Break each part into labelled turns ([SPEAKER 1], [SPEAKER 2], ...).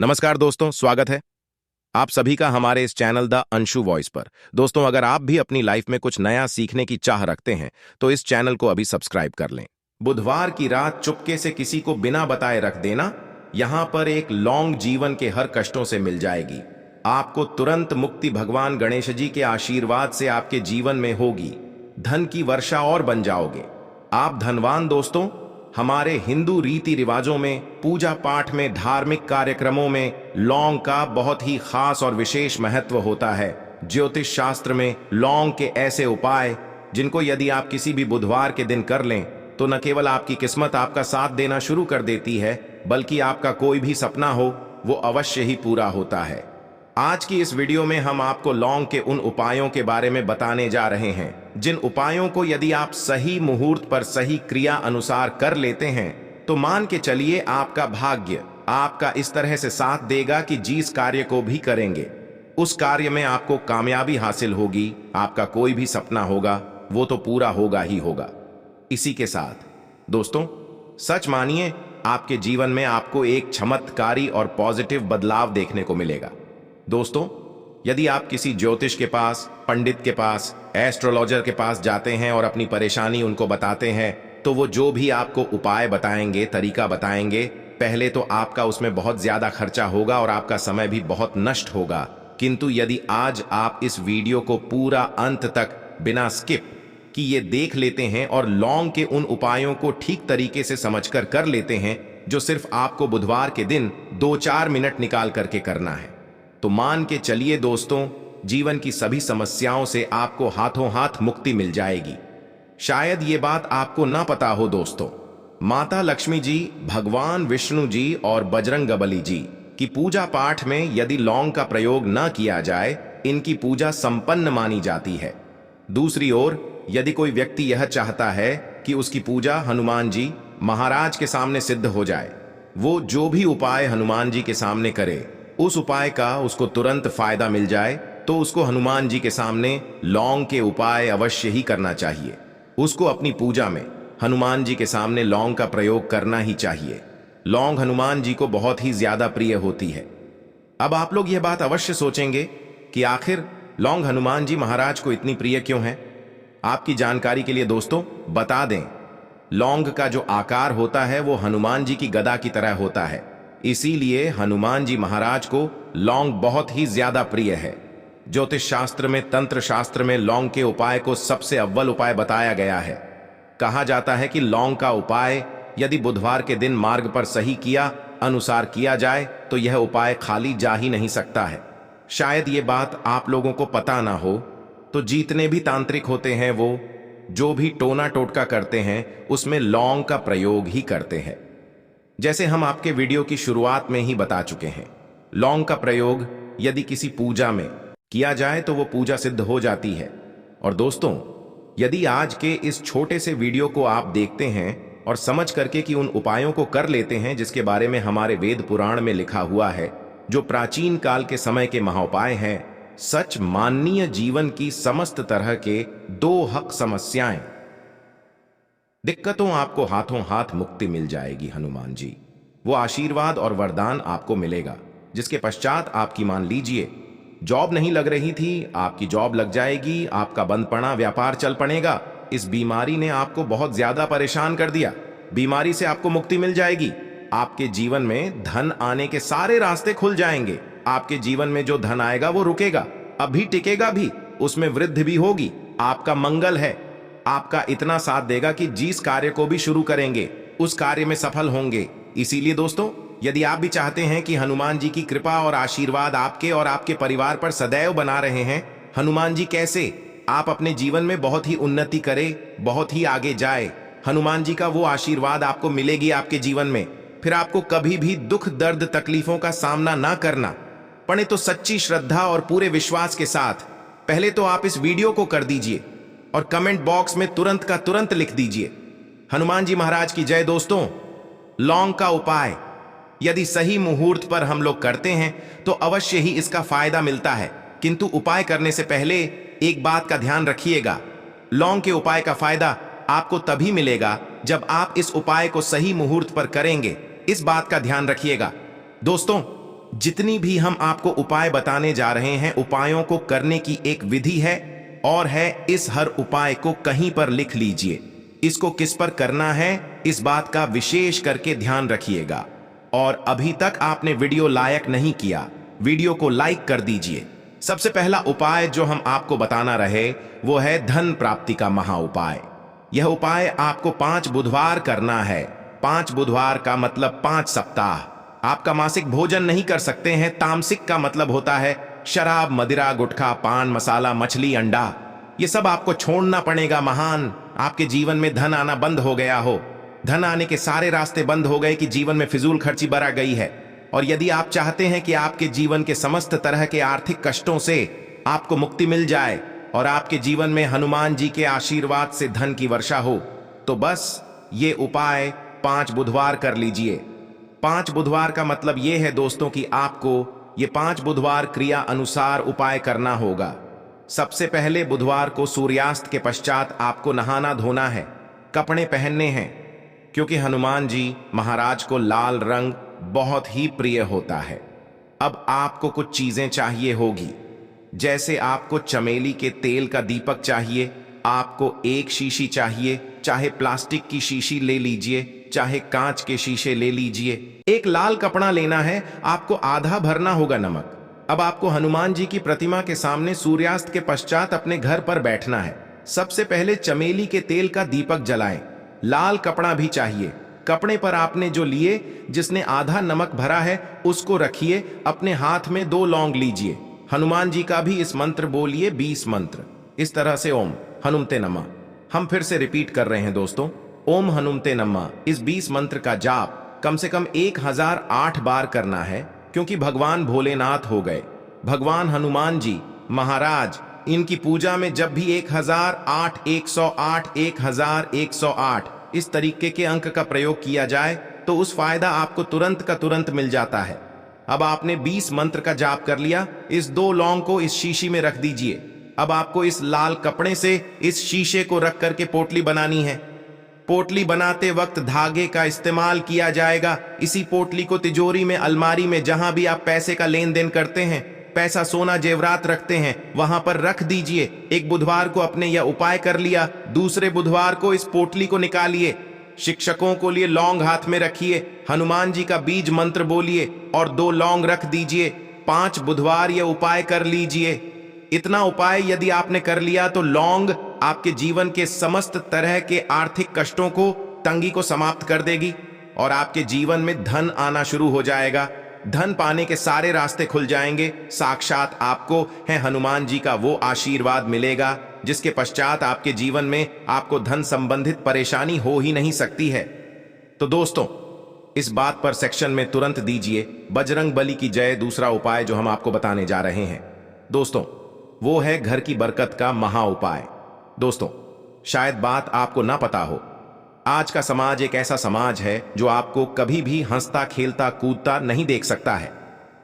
[SPEAKER 1] नमस्कार दोस्तों, स्वागत है आप सभी का हमारे इस चैनल द अंशु वॉइस पर। दोस्तों, अगर आप भी अपनी लाइफ में कुछ नया सीखने की चाह रखते हैं तो इस चैनल को अभी सब्सक्राइब कर लें। बुधवार की रात चुपके से किसी को बिना बताए रख देना, यहां पर एक लौंग जीवन के हर कष्टों से मिल जाएगी। आपको तुरंत मुक्ति भगवान गणेश जी के आशीर्वाद से आपके जीवन में होगी। धन की वर्षा और बन जाओगे आप धनवान। दोस्तों, हमारे हिंदू रीति रिवाजों में, पूजा पाठ में, धार्मिक कार्यक्रमों में लौंग का बहुत ही खास और विशेष महत्व होता है। ज्योतिष शास्त्र में लौंग के ऐसे उपाय जिनको यदि आप किसी भी बुधवार के दिन कर लें तो न केवल आपकी किस्मत आपका साथ देना शुरू कर देती है, बल्कि आपका कोई भी सपना हो वो अवश्य ही पूरा होता है। आज की इस वीडियो में हम आपको लौंग के उन उपायों के बारे में बताने जा रहे हैं जिन उपायों को यदि आप सही मुहूर्त पर सही क्रिया अनुसार कर लेते हैं तो मान के चलिए आपका भाग्य आपका इस तरह से साथ देगा कि जिस कार्य को भी करेंगे उस कार्य में आपको कामयाबी हासिल होगी। आपका कोई भी सपना होगा वो तो पूरा होगा ही होगा। इसी के साथ दोस्तों, सच मानिए आपके जीवन में आपको एक चमत्कारी और पॉजिटिव बदलाव देखने को मिलेगा। दोस्तों, यदि आप किसी ज्योतिष के पास, पंडित के पास, एस्ट्रोलॉजर के पास जाते हैं और अपनी परेशानी उनको बताते हैं तो वो जो भी आपको उपाय बताएंगे, तरीका बताएंगे, पहले तो आपका उसमें बहुत ज्यादा खर्चा होगा और आपका समय भी बहुत नष्ट होगा। किंतु यदि आज आप इस वीडियो को पूरा अंत तक बिना स्किप कि ये देख लेते हैं और लौंग के उन उपायों को ठीक तरीके से समझकर कर लेते हैं जो सिर्फ आपको बुधवार के दिन 2-4 मिनट निकाल करके करना है, तो मान के चलिए दोस्तों, जीवन की सभी समस्याओं से आपको हाथों हाथ मुक्ति मिल जाएगी। शायद ये बात आपको ना पता हो दोस्तों, माता लक्ष्मी जी, भगवान विष्णु जी और बजरंगबली जी की पूजा पाठ में यदि लौंग का प्रयोग न किया जाए, इनकी पूजा संपन्न मानी जाती है। दूसरी ओर यदि कोई व्यक्ति यह चाहता है कि उसकी पूजा हनुमान जी महाराज के सामने सिद्ध हो जाए, वो जो भी उपाय हनुमान जी के सामने करे उस उपाय का उसको तुरंत फायदा मिल जाए, तो उसको हनुमान जी के सामने लौंग के उपाय अवश्य ही करना चाहिए। उसको अपनी पूजा में हनुमान जी के सामने लौंग का प्रयोग करना ही चाहिए। लौंग हनुमान जी को बहुत ही ज्यादा प्रिय होती है। अब आप लोग यह बात अवश्य सोचेंगे कि आखिर लौंग हनुमान जी महाराज को इतनी प्रिय क्यों है। आपकी जानकारी के लिए दोस्तों बता दें, लौंग का जो आकार होता है वो हनुमान जी की गदा की तरह होता है, इसीलिए हनुमान जी महाराज को लौंग बहुत ही ज्यादा प्रिय है। ज्योतिष शास्त्र में, तंत्र शास्त्र में लौंग के उपाय को सबसे अव्वल उपाय बताया गया है। कहा जाता है कि लौंग का उपाय यदि बुधवार के दिन मार्ग पर सही किया अनुसार किया जाए तो यह उपाय खाली जा ही नहीं सकता है। शायद ये बात आप लोगों को पता ना हो, तो जितने भी तांत्रिक होते हैं वो जो भी टोना टोटका करते हैं उसमें लौंग का प्रयोग ही करते हैं। जैसे हम आपके वीडियो की शुरुआत में ही बता चुके हैं, लौंग का प्रयोग यदि किसी पूजा में किया जाए तो वो पूजा सिद्ध हो जाती है। और दोस्तों, यदि आज के इस छोटे से वीडियो को आप देखते हैं और समझ करके कि उन उपायों को कर लेते हैं जिसके बारे में हमारे वेद पुराण में लिखा हुआ है, जो प्राचीन काल के समय के महाउपाय हैं, सच माननीय जीवन की समस्त तरह के 2 हक समस्याएं, दिक्कतों आपको हाथों हाथ मुक्ति मिल जाएगी। हनुमान जी वो आशीर्वाद और वरदान आपको मिलेगा जिसके पश्चात आपकी मान लीजिए जॉब नहीं लग रही थी, आपकी जॉब लग जाएगी। आपका बंद पड़ा व्यापार चल पड़ेगा। इस बीमारी ने आपको बहुत ज्यादा परेशान कर दिया, बीमारी से आपको मुक्ति मिल जाएगी। आपके जीवन में धन आने के सारे रास्ते खुल जाएंगे। आपके जीवन में जो धन आएगा वो रुकेगा, अभी टिकेगा भी, उसमें वृद्धि भी होगी। आपका मंगल है, आपका इतना साथ देगा कि जिस कार्य को भी शुरू करेंगे उस कार्य में सफल होंगे। इसीलिए दोस्तों, यदि आप भी चाहते हैं कि हनुमान जी की कृपा और आशीर्वाद आपके और आपके परिवार पर सदैव बना रहे हैं, हनुमान जी कैसे आप अपने जीवन में बहुत ही उन्नति करें, बहुत ही आगे जाए, हनुमान जी का वो आशीर्वाद आपको मिलेगी आपके जीवन में, फिर आपको कभी भी दुख, दर्द, तकलीफों का सामना ना करना पड़े, तो सच्ची श्रद्धा और पूरे विश्वास के साथ पहले तो आप इस वीडियो को कर दीजिए और कमेंट बॉक्स में तुरंत का तुरंत लिख दीजिए, हनुमान जी महाराज की जय। दोस्तों, लौंग का उपाय यदि सही मुहूर्त पर हम लोग करते हैं तो अवश्य ही इसका फायदा मिलता है, किंतु उपाय करने से पहले एक बात का ध्यान रखिएगा, लौंग के उपाय का फायदा आपको तभी मिलेगा जब आप इस उपाय को सही मुहूर्त पर करेंगे। इस बात का ध्यान रखिएगा। दोस्तों, जितनी भी हम आपको उपाय बताने जा रहे हैं, उपायों को करने की एक विधि है और है इस हर उपाय को कहीं पर लिख लीजिए। इसको किस पर करना है इस बात का विशेष करके ध्यान रखिएगा। और अभी तक आपने वीडियो लाइक नहीं किया, वीडियो को लाइक कर दीजिए। सबसे पहला उपाय जो हम आपको बताना रहे वो है धन प्राप्ति का महा उपाय। यह उपाय आपको 5 बुधवार करना है। 5 बुधवार का मतलब 5 सप्ताह। आपका मासिक भोजन नहीं कर सकते हैं। तामसिक का मतलब होता है शराब, मदिरा, गुटखा, पान मसाला, मछली, अंडा, ये सब आपको छोड़ना पड़ेगा। महान आपके जीवन में धन आना बंद हो गया हो, धन आने के सारे रास्ते बंद हो गए कि जीवन में फिजूल खर्ची बढ़ गई है। और यदि आप चाहते हैं कि आपके जीवन के समस्त तरह के आर्थिक कष्टों से आपको मुक्ति मिल जाए और आपके जीवन में हनुमान जी के आशीर्वाद से धन की वर्षा हो, तो बस ये उपाय 5 बुधवार कर लीजिए। 5 बुधवार का मतलब ये है दोस्तों कि आपको ये 5 बुधवार क्रिया अनुसार उपाय करना होगा। सबसे पहले बुधवार को सूर्यास्त के पश्चात आपको नहाना धोना है, कपड़े पहनने हैं, क्योंकि हनुमान जी महाराज को लाल रंग बहुत ही प्रिय होता है। अब आपको कुछ चीजें चाहिए होगी, जैसे आपको चमेली के तेल का दीपक चाहिए, आपको एक शीशी चाहिए, चाहे प्लास्टिक की शीशी ले लीजिए, चाहे कांच के शीशे ले लीजिए। एक लाल कपड़ा लेना है, आपको आधा भरना होगा नमक। अब आपको हनुमान जी की प्रतिमा के सामने सूर्यास्त के पश्चात अपने घर पर बैठना है। सबसे पहले चमेली के तेल का दीपक जलाएं। लाल कपड़ा भी चाहिए। कपड़े पर आपने जो लिए जिसने आधा नमक भरा है उसको रखिए। अपने हाथ में 2 लौंग लीजिए। हनुमान जी का भी इस मंत्र बोलिए, 20 मंत्र इस तरह से। ओम हनुमते नमः। हम फिर से रिपीट कर रहे हैं दोस्तों, ओम हनुमते नमः। इस 20 मंत्र का जाप कम से कम 1008 बार करना है, क्योंकि भगवान भोलेनाथ हो गए भगवान हनुमान जी महाराज। इनकी पूजा में जब भी 1008, 108, 1108 इस तरीके के अंक का प्रयोग किया जाए तो उस फायदा आपको तुरंत का तुरंत मिल जाता है। अब आपने 20 मंत्र का जाप कर लिया। इस 2 लौंग को इस शीशी में रख दीजिए। अब आपको इस लाल कपड़े से इस शीशे को रख करके पोटली बनानी है। पोटली बनाते वक्त धागे का इस्तेमाल किया जाएगा। इसी पोटली को तिजोरी में, अलमारी में, जहां भी आप पैसे का लेन देन करते हैं, पैसा, सोना, जेवरात रखते हैं, वहां पर रख दीजिए। एक बुधवार को आपने यह उपाय कर लिया, दूसरे बुधवार को इस पोटली को निकालिए। शिक्षकों को लिए लौंग हाथ में रखिए, हनुमान जी का बीज मंत्र बोलिए और 2 लौंग रख दीजिए। 5 बुधवार यह उपाय कर लीजिए। इतना उपाय यदि आपने कर लिया तो लौंग आपके जीवन के समस्त तरह के आर्थिक कष्टों को, तंगी को समाप्त कर देगी और आपके जीवन में धन आना शुरू हो जाएगा। धन पाने के सारे रास्ते खुल जाएंगे। साक्षात आपको है हनुमान जी का वो आशीर्वाद मिलेगा जिसके पश्चात आपके जीवन में आपको धन संबंधित परेशानी हो ही नहीं सकती है। तो दोस्तों, इस बात पर सेक्शन में तुरंत दीजिए बजरंग बली की जय। दूसरा उपाय जो हम आपको बताने जा रहे हैं दोस्तों, वो है घर की बरकत का महा उपाय। दोस्तों, शायद बात आपको ना पता हो, आज का समाज एक ऐसा समाज है जो आपको कभी भी हंसता, खेलता, कूदता नहीं देख सकता है।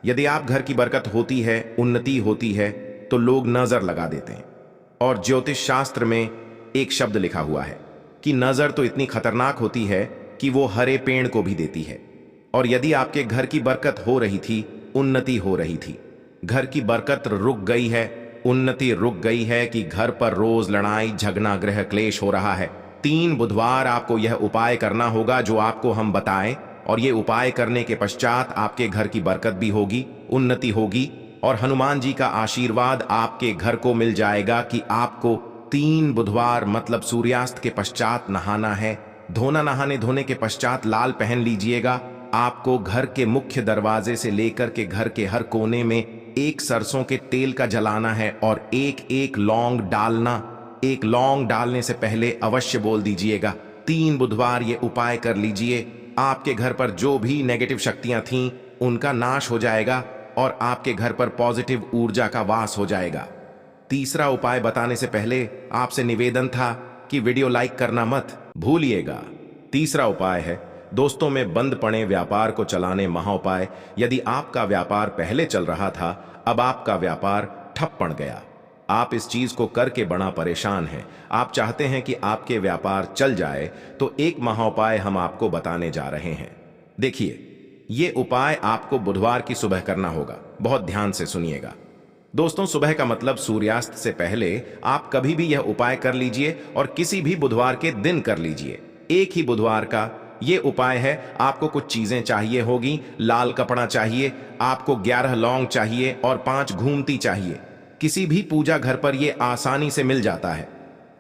[SPEAKER 1] यदि आप घर की बरकत होती है, उन्नति होती है, तो लोग नजर लगा देते हैं। और ज्योतिष शास्त्र में एक शब्द लिखा हुआ है कि नजर तो इतनी खतरनाक होती है कि वो हरे पेड़ को भी देती है। और यदि आपके घर की बरकत हो रही थी, उन्नति हो रही थी, घर की बरकत रुक गई है, उन्नति रुक गई है कि घर पर रोज लड़ाई, झगड़ा, गृह क्लेश हो रहा है, 3 बुधवार आपको यह उपाय करना होगा जो आपको हम बताएं। और ये उपाय करने के पश्चात आपके घर की बरकत भी होगी, उन्नति होगी और हनुमान जी का आशीर्वाद आपके घर को मिल जाएगा कि आपको 3 बुधवार मतलब सूर्यास्त के पश्चात नहाना है। धोना, नहाने धोने के पश्चात लाल पहन लीजिएगा। आपको घर के मुख्य दरवाजे से लेकर के घर के हर कोने में एक सरसों के तेल का जलाना है और एक लौंग डालना। एक लौंग डालने से पहले अवश्य बोल दीजिएगा 3 बुधवार ये उपाय कर लीजिए। आपके घर पर जो भी नेगेटिव शक्तियां थीं उनका नाश हो जाएगा और आपके घर पर पॉजिटिव ऊर्जा का वास हो जाएगा। तीसरा उपाय बताने से पहले आपसे निवेदन था कि वीडियो लाइक करना मत भूलिएगा। तीसरा उपाय है दोस्तों में बंद पड़े व्यापार को चलाने महाउपाय। यदि आपका व्यापार पहले चल रहा था, अब आपका व्यापार ठप पड़ गया, आप इस चीज को करके बड़ा परेशान हैं, आप चाहते हैं कि आपके व्यापार चल जाए, तो एक महाउपाय हम आपको बताने जा रहे हैं। देखिए, ये उपाय आपको बुधवार की सुबह करना होगा। बहुत ध्यान से सुनिएगा दोस्तों। सुबह का मतलब सूर्यास्त से पहले आप कभी भी यह उपाय कर लीजिए और किसी भी बुधवार के दिन कर लीजिए। एक ही बुधवार का ये उपाय है। आपको कुछ चीजें चाहिए होगी। लाल कपड़ा चाहिए, आपको 11 लौंग चाहिए और 5 घूमती चाहिए। किसी भी पूजा घर पर यह आसानी से मिल जाता है।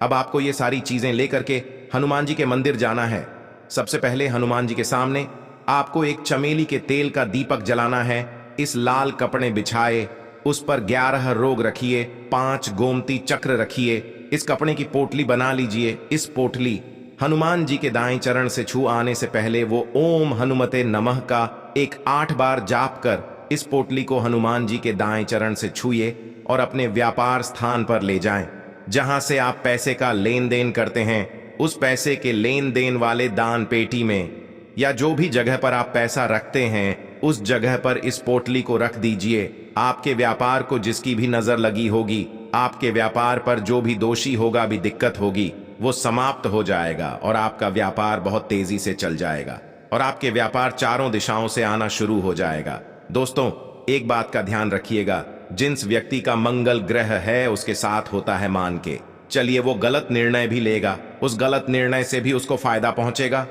[SPEAKER 1] अब आपको ये सारी चीजें लेकर के हनुमान जी के मंदिर जाना है। सबसे पहले हनुमान जी के सामने आपको एक चमेली के तेल का दीपक जलाना है। इस लाल कपड़े बिछाए, उस पर 11 रोग रखिए, 5 गोमती चक्र रखिए। इस कपड़े की पोटली बना लीजिए। इस पोटली हनुमान जी के दाएं चरण से छू आने से पहले वो ओम हनुमते नमः का 8 बार जाप कर इस पोटली को हनुमान जी के दाएं चरण से छूए और अपने व्यापार स्थान पर ले जाएं। जहां से आप पैसे का लेन देन करते हैं, उस पैसे के लेन देन वाले दान पेटी में या जो भी जगह पर आप पैसा रखते हैं, उस जगह पर इस पोटली को रख दीजिए। आपके व्यापार को जिसकी भी नजर लगी होगी, आपके व्यापार पर जो भी दोषी होगा, भी दिक्कत होगी, वो समाप्त हो जाएगा और आपका व्यापार बहुत तेजी से चल जाएगा और आपके व्यापार चारों दिशाओं से आना शुरू हो जाएगा। दोस्तों, एक बात का ध्यान रखिएगा, जिस व्यक्ति का मंगल ग्रह है उसके साथ होता है मान के चलिए, वो गलत निर्णय भी लेगा, उस गलत निर्णय से भी उसको फायदा पहुंचेगा।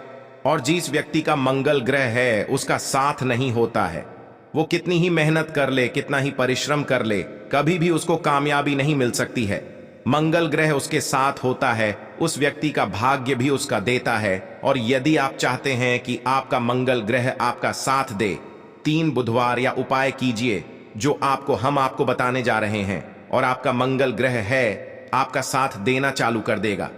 [SPEAKER 1] और जिस व्यक्ति का मंगल ग्रह है उसका साथ नहीं होता है, वो कितनी ही मेहनत कर ले, कितना ही परिश्रम कर ले, कभी भी उसको कामयाबी नहीं मिल सकती है। मंगल ग्रह उसके साथ होता है, उस व्यक्ति का भाग्य भी उसका देता है। और यदि आप चाहते हैं कि आपका मंगल ग्रह आपका साथ दे, 3 बुधवार या उपाय कीजिए जो हम आपको बताने जा रहे हैं, और आपका मंगल ग्रह है आपका साथ देना चालू कर देगा।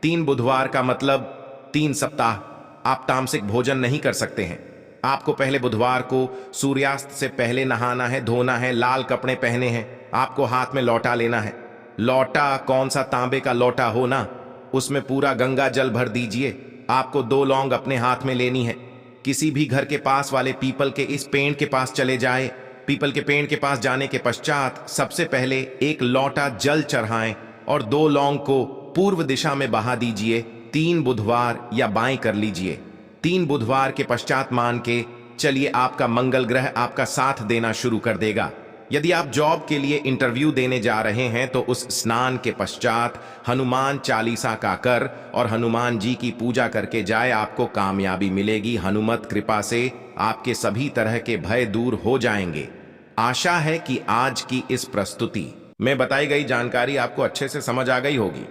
[SPEAKER 1] 3 बुधवार का मतलब 3 सप्ताह आप तामसिक भोजन नहीं कर सकते हैं। आपको पहले बुधवार को सूर्यास्त से पहले नहाना है, धोना है, लाल कपड़े पहने हैं, आपको हाथ में लौटा लेना है। लौटा कौन सा, तांबे का लौटा हो ना, उसमें पूरा गंगा जल भर दीजिए। आपको 2 लौंग अपने हाथ में लेनी है। किसी भी घर के पास वाले पीपल के इस पेड़ के पास चले जाए। पीपल के पेड़ के पास जाने के पश्चात सबसे पहले 1 लौटा जल चढ़ाएं और 2 लौंग को पूर्व दिशा में बहा दीजिए। 3 बुधवार या बाएं कर लीजिए। 3 बुधवार के पश्चात मान के चलिए आपका मंगल ग्रह आपका साथ देना शुरू कर देगा। यदि आप जॉब के लिए इंटरव्यू देने जा रहे हैं तो उस स्नान के पश्चात हनुमान चालीसा का कर और हनुमान जी की पूजा करके जाए, आपको कामयाबी मिलेगी। हनुमत कृपा से आपके सभी तरह के भय दूर हो जाएंगे। आशा है कि आज की इस प्रस्तुति में बताई गई जानकारी आपको अच्छे से समझ आ गई होगी।